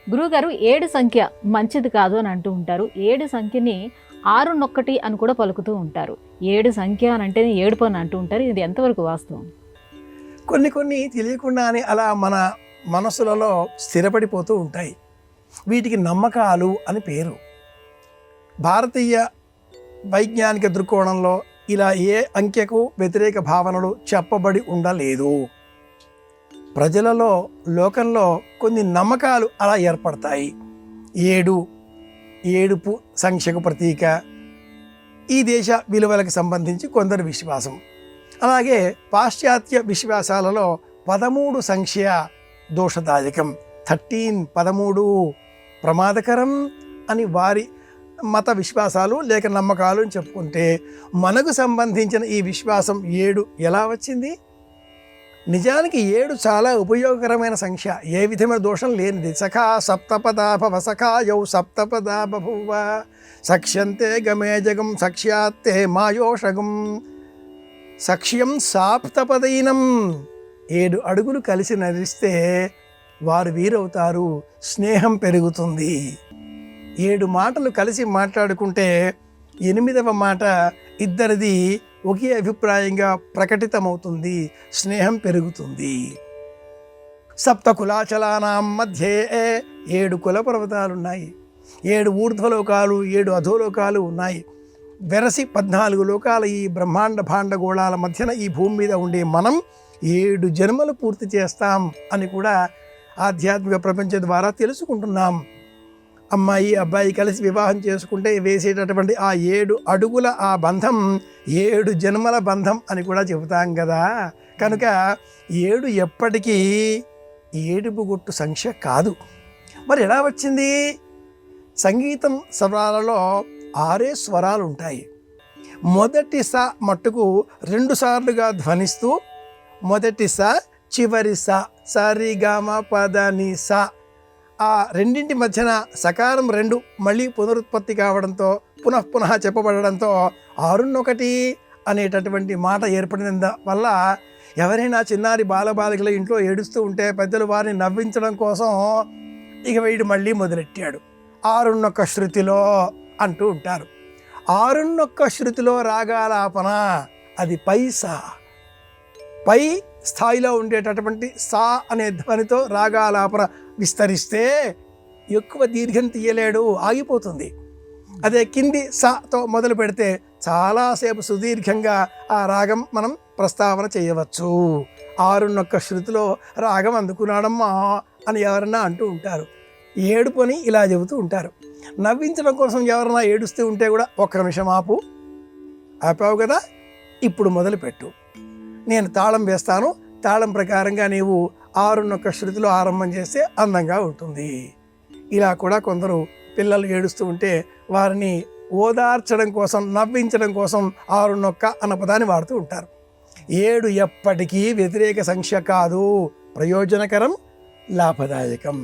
గురువుగారు 7 సంఖ్య మంచిది కాదు అని అంటూ ఉంటారు. 7 సంఖ్యని 6 అని కూడా పలుకుతూ ఉంటారు. 7 సంఖ్య అని అంటేనే ఏడుపు అని అంటూ ఉంటారు. ఇది ఎంతవరకు వాస్తవం? కొన్ని తెలియకుండానే అలా మన మనసులలో స్థిరపడిపోతూ ఉంటాయి. వీటికి నమ్మకాలు అని పేరు. భారతీయ వైజ్ఞానిక దృక్కోణంలో ఇలా ఏ అంకెకు వ్యతిరేక భావనలు చెప్పబడి ఉండలేదు. ప్రజలలో లోకంలో కొన్ని నమ్మకాలు అలా ఏర్పడతాయి. 7 ఏడుపు సంఖ్యకు ప్రతీక. ఈ దేశ విలువలకు సంబంధించి కొందరు విశ్వాసం. అలాగే పాశ్చాత్య విశ్వాసాలలో 13 సంఖ్య దోషదాయకం, 13 ప్రమాదకరం అని వారి మత విశ్వాసాలు లేక నమ్మకాలు అని చెప్పుకుంటే, మనకు సంబంధించిన ఈ విశ్వాసం 7 ఎలా వచ్చింది? నిజానికి 7 చాలా ఉపయోగకరమైన సంఖ్య, ఏ విధమైన దోషం లేనిది. సఖా సప్తపదా భవ సఖాయౌ సప్తపదా బభూవ సక్ష్యంతే గమే జగం సక్ష్యాత్తే మాయోషగం సక్ష్యం సాప్తపదైనం. 7 అడుగులు కలిసి నడిస్తే వారు వీరవుతారు, స్నేహం పెరుగుతుంది. 7 మాటలు కలిసి మాట్లాడుకుంటే 8వ మాట ఇద్దరిది ఒకే అభిప్రాయంగా ప్రకటితమవుతుంది, స్నేహం పెరుగుతుంది. సప్త కులాచలానాం మధ్యే 7 కుల పర్వతాలున్నాయి, 7 ఊర్ధ్వలోకాలు, 7 అధోలోకాలు ఉన్నాయి. వెరసి 14 లోకాల ఈ బ్రహ్మాండ భాండగోళాల మధ్యన ఈ భూమి మీద ఉండే మనం 7 జన్మలు పూర్తి చేస్తాం అని కూడా ఆధ్యాత్మిక ప్రపంచం ద్వారా తెలుసుకుంటున్నాం. అమ్మాయి అబ్బాయి కలిసి వివాహం చేసుకుంటే వేసేటటువంటి ఆ 7 అడుగుల ఆ బంధం 7 జన్మల బంధం అని కూడా చెబుతాం కదా. కనుక 7 ఎప్పటికీ ఏడుపుగొట్టు సంఖ్య కాదు. మరి ఎలా వచ్చింది? సంగీతం స్వరాలలో 6 స్వరాలు ఉంటాయి. మొదటి స మట్టుకు 2 సార్లుగా ధ్వనిస్తూ, మొదటి స చివరి స సరిగమ పదని స, ఆ రెండింటి మధ్యన సకారం 2 మళ్ళీ పునరుత్పత్తి కావడంతో పునః చెప్పబడడంతో 6 అనేటటువంటి మాట ఏర్పడిన వల్ల ఎవరైనా చిన్నారి బాలబాలికల ఇంట్లో ఏడుస్తూ ఉంటే పెద్దలు వారిని నవ్వించడం కోసం ఇక వీడు మళ్ళీ మొదలెట్టాడు 6 శృతిలో అంటూ ఉంటారు. 6 శృతిలో రాగాలాపన అది పైసా. పై స్థాయిలో ఉండేటటువంటి సా అనే ధ్వనితో రాగాలాపన విస్తరిస్తే ఎక్కువ దీర్ఘం తీయలేడు, ఆగిపోతుంది. అదే కింది సాతో మొదలు పెడితే చాలాసేపు సుదీర్ఘంగా ఆ రాగం మనం ప్రస్తావన చేయవచ్చు. 6 శృతిలో రాగం అందుకున్నాడమ్మా అని ఎవరన్నా అంటూ ఉంటారు. ఏడుపుని ఇలా చెబుతూ ఉంటారు. నవ్వించడం కోసం ఎవరన్నా ఏడుస్తూ ఉంటే కూడా 1 నిమిషం ఆపావు కదా, ఇప్పుడు మొదలుపెట్టు, నేను తాళం వేస్తాను, తాళం ప్రకారంగా నీవు 6 శృతిలో ఆరంభం చేస్తే అందంగా ఉంటుంది. ఇలా కూడా కొందరు పిల్లలు ఏడుస్తూ ఉంటే వారిని ఓదార్చడం కోసం, నవ్వించడం కోసం 6 అన్న పదాన్ని వాడుతూ ఉంటారు. 7 ఎప్పటికీ వ్యతిరేక సంఖ్య కాదు, ప్రయోజనకరం, లాభదాయకం.